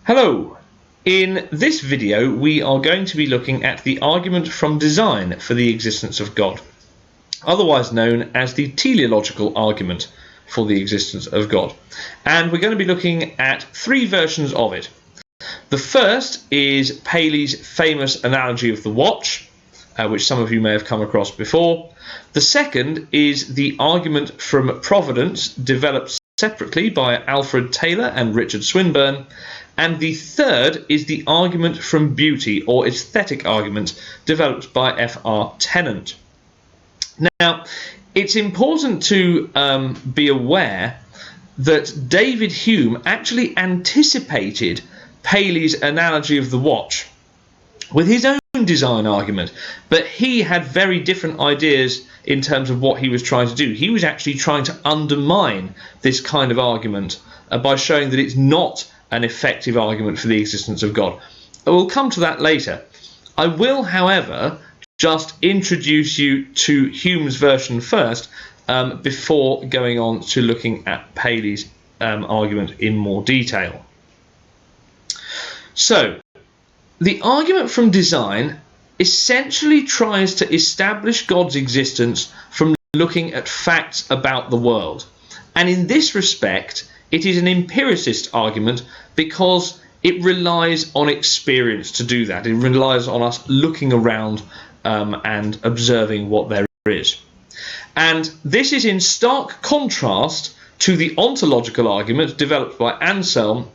Hello! In this video we are going to be looking at the argument from design for the existence of God, otherwise known as the teleological argument for the existence of God. And we're going to be looking at three versions of it. The first is Paley's famous analogy of the watch, which some of you may have come across before. The second is the argument from providence, developed separately by Alfred Taylor and Richard Swinburne. And the third is the argument from beauty, or aesthetic argument, developed by F.R. Tennant. Now, it's important to be aware that David Hume actually anticipated Paley's analogy of the watch with his own design argument, but he had very different ideas in terms of what he was trying to do. He was actually trying to undermine this kind of argument by showing that it's not an effective argument for the existence of God. We'll come to that later. I will, however, just introduce you to Hume's version first before going on to looking at Paley's argument in more detail. So, the argument from design essentially tries to establish God's existence from looking at facts about the world. And in this respect, it is an empiricist argument because it relies on experience to do that. It relies on us looking around and observing what there is. And this is in stark contrast to the ontological argument developed by Anselm,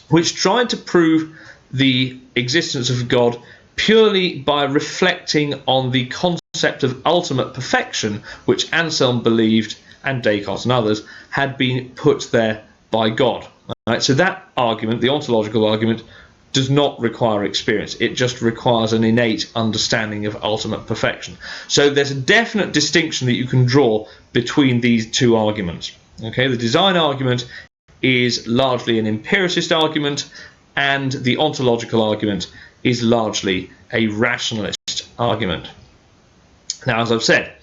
which tried to prove the existence of God purely by reflecting on the concept of ultimate perfection, which Anselm believed, and Descartes and others, had been put there by God. Right? So that argument, the ontological argument, does not require experience. It just requires an innate understanding of ultimate perfection. So there's a definite distinction that you can draw between these two arguments. Okay, the design argument is largely an empiricist argument, and the ontological argument is largely a rationalist argument. Now, as I've said,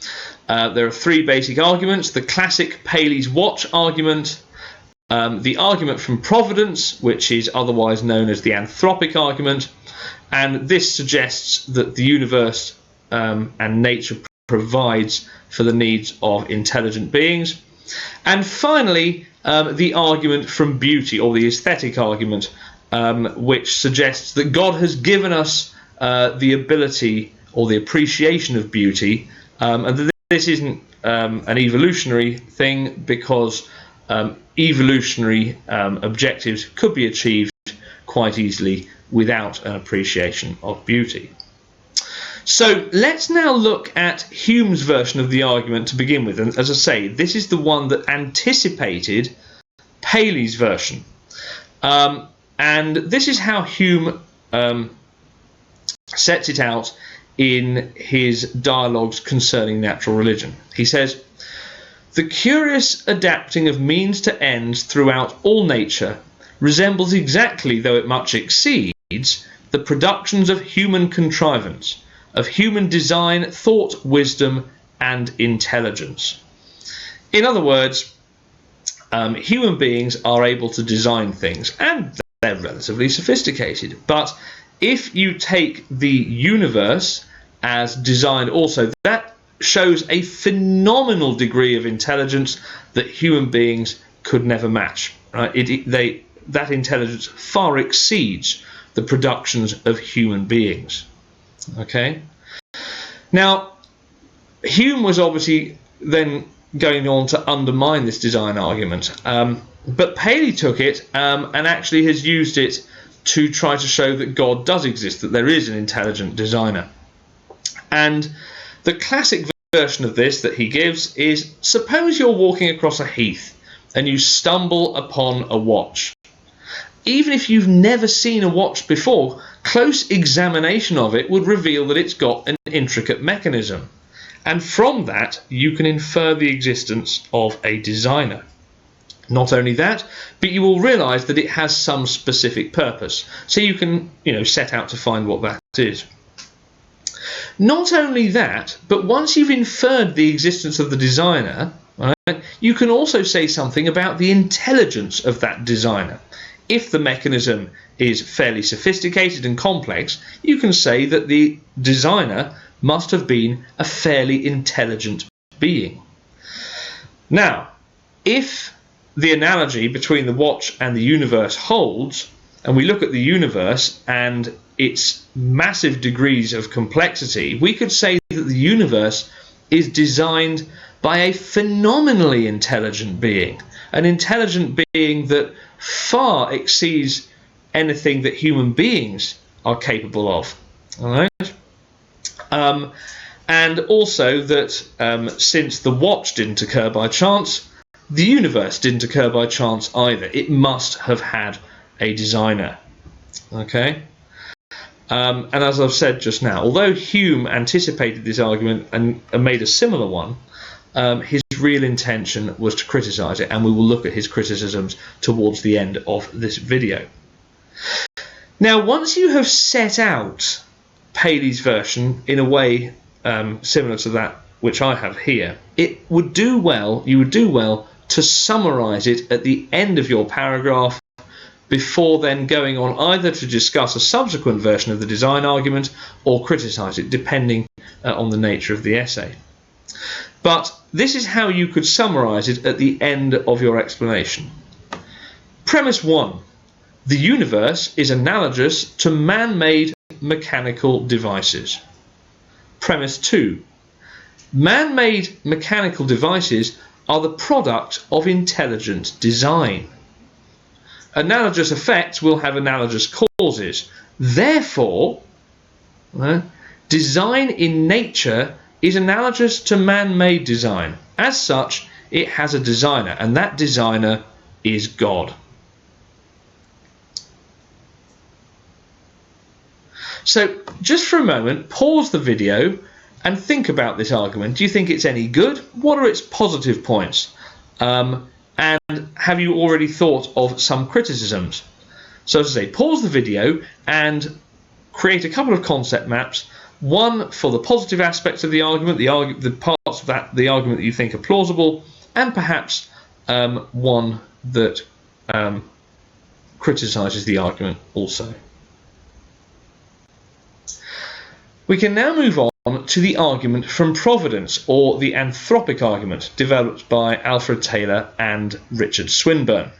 there are three basic arguments: the classic Paley's watch argument, the argument from providence, which is otherwise known as the anthropic argument, and this suggests that the universe and nature provides for the needs of intelligent beings. And finally, the argument from beauty, or the aesthetic argument, which suggests that God has given us the ability or the appreciation of beauty, and that this isn't an evolutionary thing, because evolutionary objectives could be achieved quite easily without an appreciation of beauty. So let's now look at Hume's version of the argument to begin with. And as I say, this is the one that anticipated Paley's version. And this is how Hume sets it out in his dialogues concerning natural religion. He says, "The curious adapting of means to ends throughout all nature resembles exactly, though it much exceeds, the productions of human contrivance, of human design, thought, wisdom, and intelligence." In other words, human beings are able to design things, and they're relatively sophisticated. But if you take the universe as designed also, that shows a phenomenal degree of intelligence that human beings could never match. Right? That intelligence far exceeds the productions of human beings. Okay. Now, Hume was obviously then going on to undermine this design argument, but Paley took it and actually has used it to try to show that God does exist, that there is an intelligent designer. And the classic version of this that he gives is, suppose you're walking across a heath and you stumble upon a watch. Even if you've never seen a watch before, close examination of it would reveal that it's got an intricate mechanism. And from that, you can infer the existence of a designer. Not only that, but you will realise that it has some specific purpose. So you can, set out to find what that is. Not only that, but once you've inferred the existence of the designer, right, you can also say something about the intelligence of that designer. if the mechanism is fairly sophisticated and complex, you can say that the designer must have been a fairly intelligent being. Now, if the analogy between the watch and the universe holds, and we look at the universe and its massive degrees of complexity, we could say that the universe is designed by a phenomenally intelligent being, an intelligent being that far exceeds anything that human beings are capable of. All right? And also that since the watch didn't occur by chance, the universe didn't occur by chance either. It must have had a designer. Okay? And as I've said just now, although Hume anticipated this argument and made a similar one, his real intention was to criticise it, and we will look at his criticisms towards the end of this video. Now, once you have set out Paley's version in a way similar to that which I have here, you would do well to summarise it at the end of your paragraph before then going on either to discuss a subsequent version of the design argument or criticise it, depending on the nature of the essay. But this is how you could summarise it at the end of your explanation. Premise 1. The universe is analogous to man-made mechanical devices. Premise 2. Man-made mechanical devices are the product of intelligent design. Analogous effects will have analogous causes. Therefore, design in nature is analogous to man-made design. As such, it has a designer, and that designer is God. So, just for a moment, pause the video and think about this argument. Do you think it's any good? What are its positive points? And have you already thought of some criticisms? So, as I say, pause the video and create a couple of concept maps. One for the positive aspects of the argument, the parts of the argument that you think are plausible, and perhaps one that criticises the argument also. We can now move on to the argument from providence, or the anthropic argument, developed by Alfred Taylor and Richard Swinburne.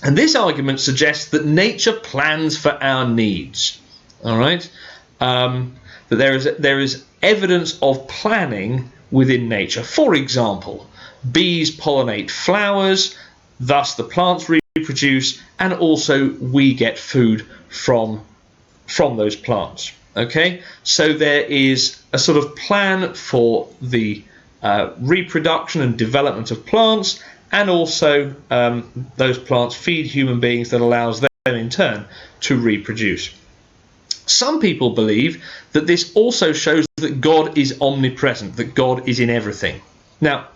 And this argument suggests that nature plans for our needs. All right, that there is evidence of planning within nature. For example, bees pollinate flowers, thus the plants reproduce, and also we get food from those plants. Okay, so there is a sort of plan for the reproduction and development of plants, and also those plants feed human beings that allows them in turn to reproduce. Some people believe that this also shows that God is omnipresent, that God is in everything. Now,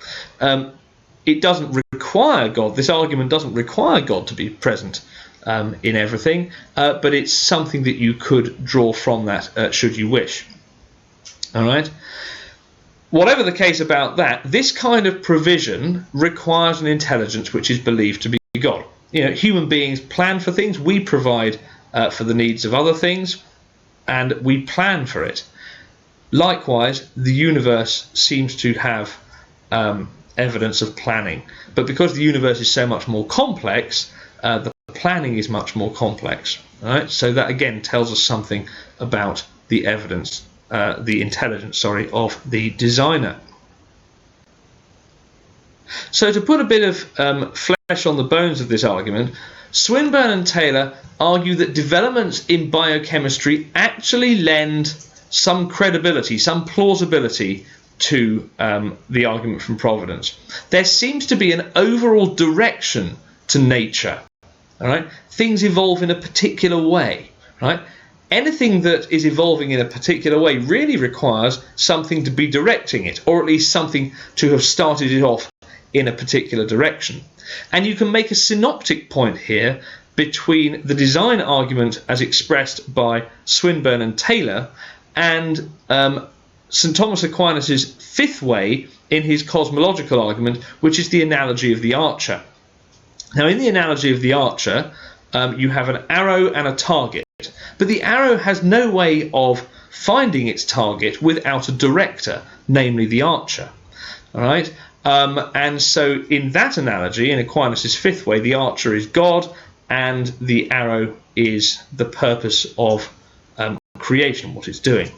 it doesn't require God, this argument doesn't require God to be present in everything, but it's something that you could draw from that should you wish. All right. Whatever the case about that, this kind of provision requires an intelligence which is believed to be God. You know, human beings plan for things, we provide for the needs of other things, and we plan for it. Likewise, the universe seems to have evidence of planning, but because the universe is so much more complex, the planning is much more complex. Right? So that again tells us something about the evidence, the intelligence, of the designer. So to put a bit of flesh on the bones of this argument, Swinburne and Taylor argue that developments in biochemistry actually lend some credibility, some plausibility to the argument from providence. There seems to be an overall direction to nature. All right, things evolve in a particular way. Right, anything that is evolving in a particular way really requires something to be directing it, or at least something to have started it off in a particular direction. And you can make a synoptic point here between the design argument as expressed by Swinburne and Taylor and St. Thomas Aquinas' fifth way in his cosmological argument, which is the analogy of the archer. Now, in the analogy of the archer, you have an arrow and a target, but the arrow has no way of finding its target without a director, namely the archer. All right, and so in that analogy, in Aquinas' fifth way, the archer is God and the arrow is the purpose of creation, what it's doing.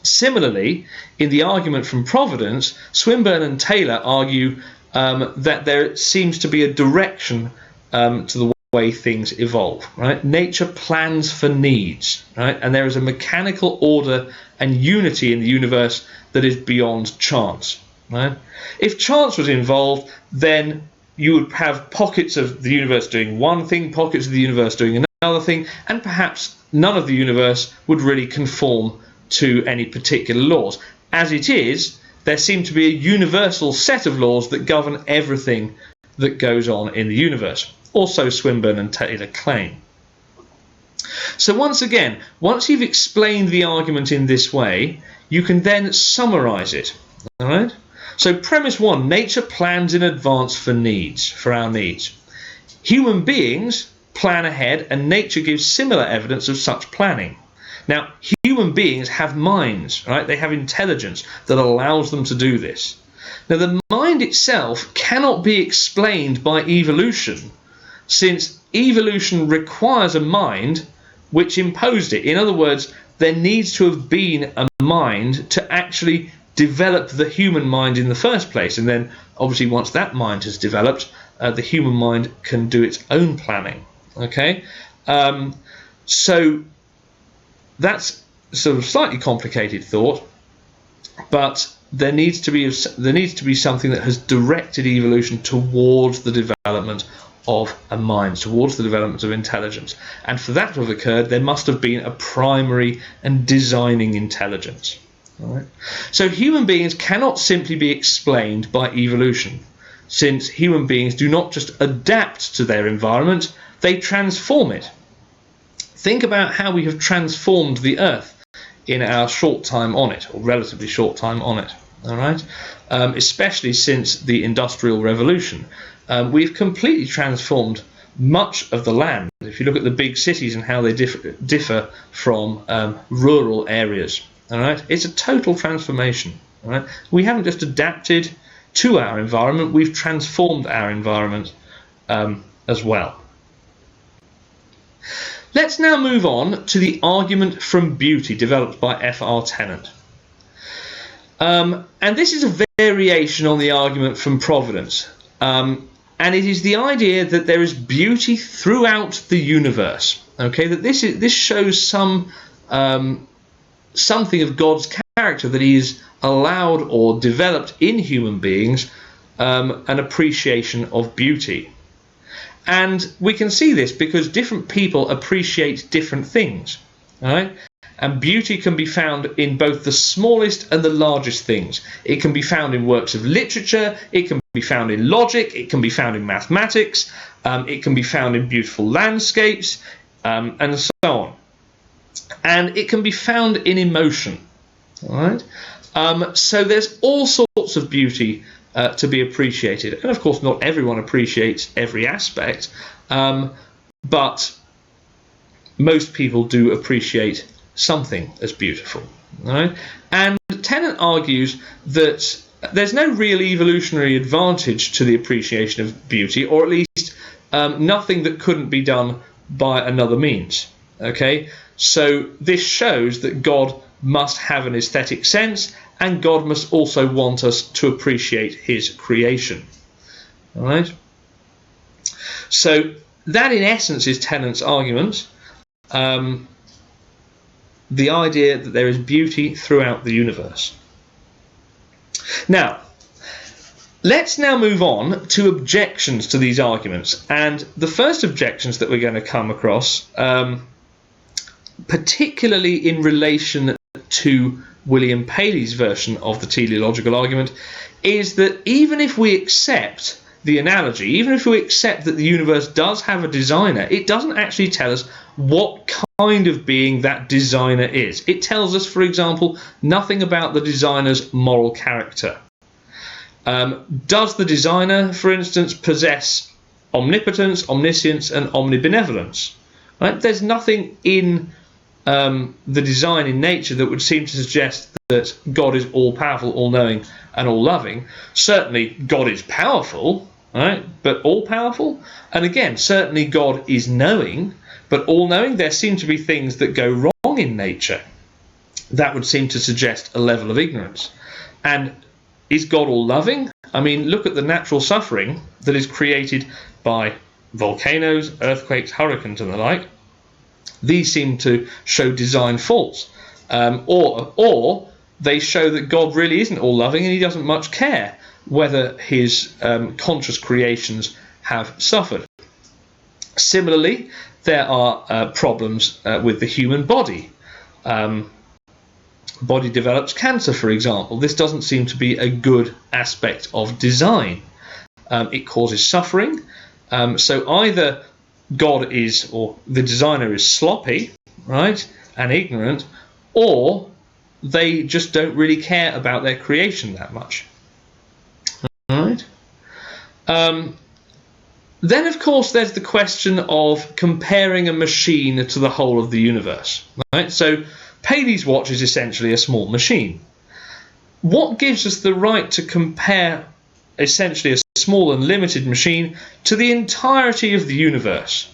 Similarly, in the argument from Providence, Swinburne and Taylor argue that there seems to be a direction to the way things evolve. Right? Nature plans for needs, right? And there is a mechanical order and unity in the universe that is beyond chance. Right? If chance was involved, then you would have pockets of the universe doing one thing, pockets of the universe doing another thing, and perhaps none of the universe would really conform to any particular laws. As it is, there seem to be a universal set of laws that govern everything that goes on in the universe. Also Swinburne and Taylor claim. So once again, once you've explained the argument in this way, you can then summarize it. All right? So premise one, nature plans in advance for our needs. Human beings plan ahead, and nature gives similar evidence of such planning. Now, human beings have minds, right? They have intelligence that allows them to do this. Now, the mind itself cannot be explained by evolution, since evolution requires a mind which imposed it. In other words, there needs to have been a mind to actually develop the human mind in the first place. And then, obviously, once that mind has developed, the human mind can do its own planning. Okay? So that's sort of slightly complicated thought, but there needs to be something that has directed evolution towards the development of a mind, towards the development of intelligence. And for that to have occurred, there must have been a primary and designing intelligence. All right? So human beings cannot simply be explained by evolution, since human beings do not just adapt to their environment, they transform it. Think about how we have transformed the Earth in our short time on it, or relatively short time on it. All right, especially since the Industrial Revolution, we've completely transformed much of the land. If you look at the big cities and how they differ from rural areas, all right, it's a total transformation. All right, we haven't just adapted to our environment; we've transformed our environment as well. Let's now move on to the argument from beauty developed by F.R. Tennant. And this is a variation on the argument from providence. And it is the idea that there is beauty throughout the universe. Okay, that this shows something of God's character, that he has allowed or developed in human beings an appreciation of beauty. And we can see this because different people appreciate different things, all right? And beauty can be found in both the smallest and the largest things. It can be found in works of literature, it can be found in logic, it can be found in mathematics, it can be found in beautiful landscapes, and so on. And it can be found in emotion, all right? So there's all sorts of beauty to be appreciated, and of course not everyone appreciates every aspect, but most people do appreciate something as beautiful. Right? And Tennant argues that there's no real evolutionary advantage to the appreciation of beauty, or at least nothing that couldn't be done by another means. Okay, so this shows that God must have an aesthetic sense, and God must also want us to appreciate his creation. All right? So that in essence is Tennant's argument. The idea that there is beauty throughout the universe. Now, let's now move on to objections to these arguments. And the first objections that we're going to come across, particularly in relation to William Paley's version of the teleological argument, is that even if we accept the analogy, even if we accept that the universe does have a designer, it doesn't actually tell us what kind of being that designer is. It tells us, for example, nothing about the designer's moral character. Does the designer, for instance, possess omnipotence, omniscience, and omnibenevolence. Right? There's nothing in the design in nature that would seem to suggest that God is all-powerful, all-knowing, and all-loving. Certainly, God is powerful, right? But all-powerful? And again, certainly God is knowing, but all-knowing. There seem to be things that go wrong in nature that would seem to suggest a level of ignorance. And is God all-loving? I mean, look at the natural suffering that is created by volcanoes, earthquakes, hurricanes, and the like. These seem to show design faults, or they show that God really isn't all-loving and he doesn't much care whether his conscious creations have suffered. Similarly, there are problems with the human body. Body develops cancer, for example. This doesn't seem to be a good aspect of design. It causes suffering. So either God is, or the designer is sloppy, right, and ignorant, or they just don't really care about their creation that much. Right? Then, of course, there's the question of comparing a machine to the whole of the universe. Right? So Paley's watch is essentially a small machine. What gives us the right to compare essentially a small and limited machine to the entirety of the universe?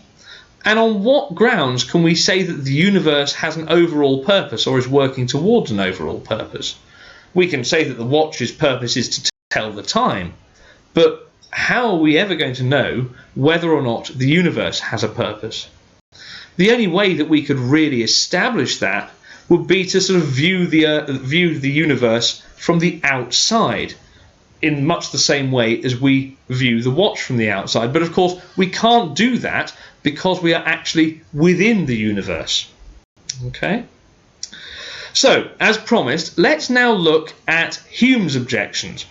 And on what grounds can we say that the universe has an overall purpose or is working towards an overall purpose? We can say that the watch's purpose is to tell the time, but how are we ever going to know whether or not the universe has a purpose? The only way that we could really establish that would be to sort of view the universe from the outside, in much the same way as we view the watch from the outside. But of course, we can't do that because we are actually within the universe. Okay? So, as promised, let's now look at Hume's objections.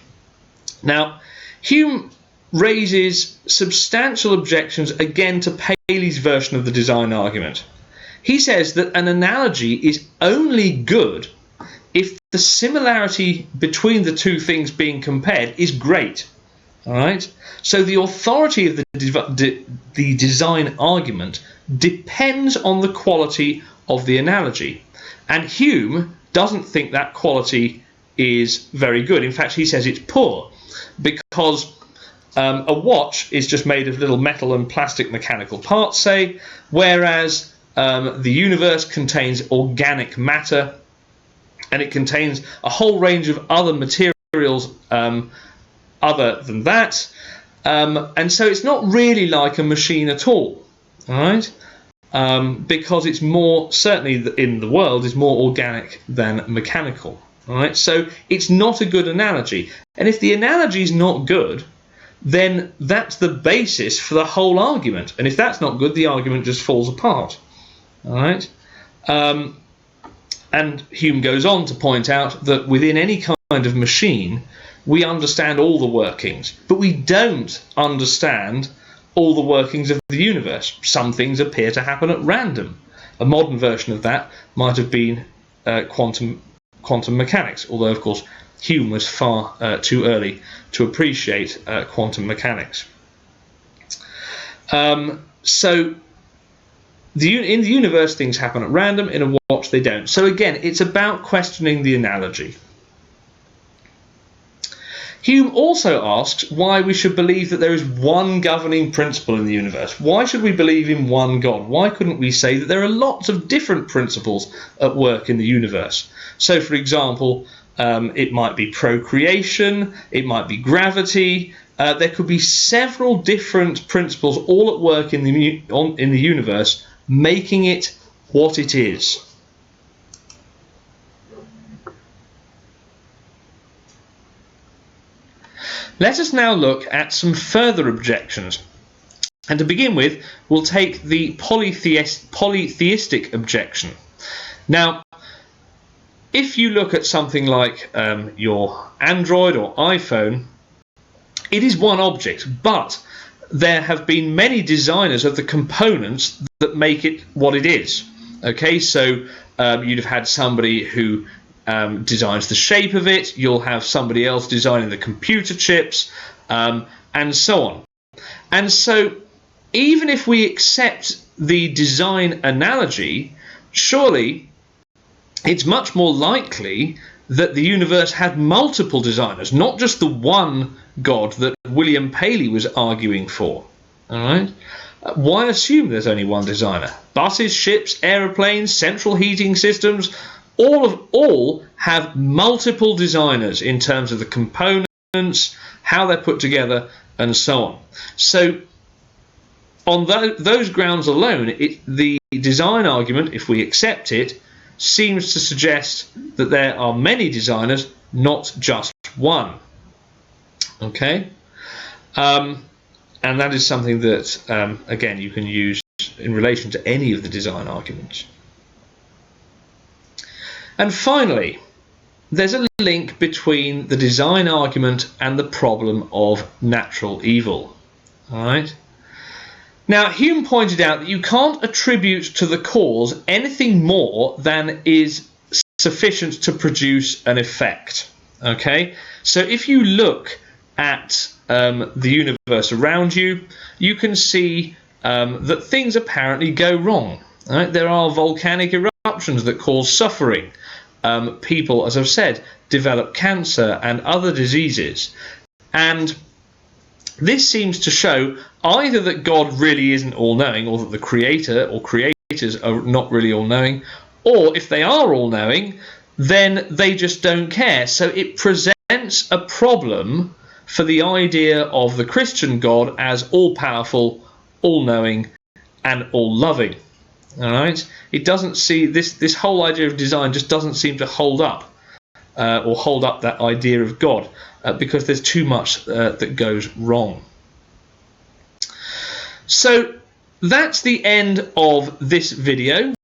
Now, Hume raises substantial objections again to Paley's version of the design argument. He says that an analogy is only good if the similarity between the two things being compared is great. All right? So the authority of the design argument depends on the quality of the analogy. And Hume doesn't think that quality is very good. In fact, he says it's poor, because a watch is just made of little metal and plastic mechanical parts, say, whereas the universe contains organic matter, and it contains a whole range of other materials other than that. And so it's not really like a machine at all, right? Because it's more, certainly in the world, is more organic than mechanical, right? So it's not a good analogy. And if the analogy is not good, then that's the basis for the whole argument. And if that's not good, the argument just falls apart, all right? And Hume goes on to point out that within any kind of machine, we understand all the workings, but we don't understand all the workings of the universe. Some things appear to happen at random. A modern version of that might have been quantum mechanics, although, of course, Hume was far too early to appreciate quantum mechanics. So in the universe, things happen at random. In a watch, they don't. So again, it's about questioning the analogy. Hume also asks why we should believe that there is one governing principle in the universe. Why should we believe in one God? Why couldn't we say that there are lots of different principles at work in the universe? So, for example, it might be procreation, it might be gravity. There could be several different principles all at work in the universe, making it what it is. Let us now look at some further objections. And to begin with, we'll take the polytheistic objection. Now, if you look at something like your Android or iPhone, it is one object, but there have been many designers of the components that make it what it is. Okay, so you'd have had somebody who designs the shape of it, you'll have somebody else designing the computer chips, and so on. And so even if we accept the design analogy, surely it's much more likely that the universe had multiple designers, not just the one God that William Paley was arguing for. All right? Why assume there's only one designer? Buses, ships, aeroplanes, central heating systems, all have multiple designers in terms of the components, how they're put together, and so on. So on those grounds alone, the design argument, if we accept it, seems to suggest that there are many designers, not just one. Okay? And that is something that, again, you can use in relation to any of the design arguments. And finally, there's a link between the design argument and the problem of natural evil. All right? Now, Hume pointed out that you can't attribute to the cause anything more than is sufficient to produce an effect. Okay? So if you look at the universe around you, you can see that things apparently go wrong. Right? There are volcanic eruptions that cause suffering. People, as I've said, develop cancer and other diseases. And this seems to show either that God really isn't all-knowing, or that the creator or creators are not really all-knowing, or if they are all-knowing, then they just don't care. So it presents a problem for the idea of the Christian God as all-powerful, all-knowing, and all-loving. All right? It doesn't see this whole idea of design just doesn't seem to hold up, or hold up that idea of God, because there's too much that goes wrong. So that's the end of this video.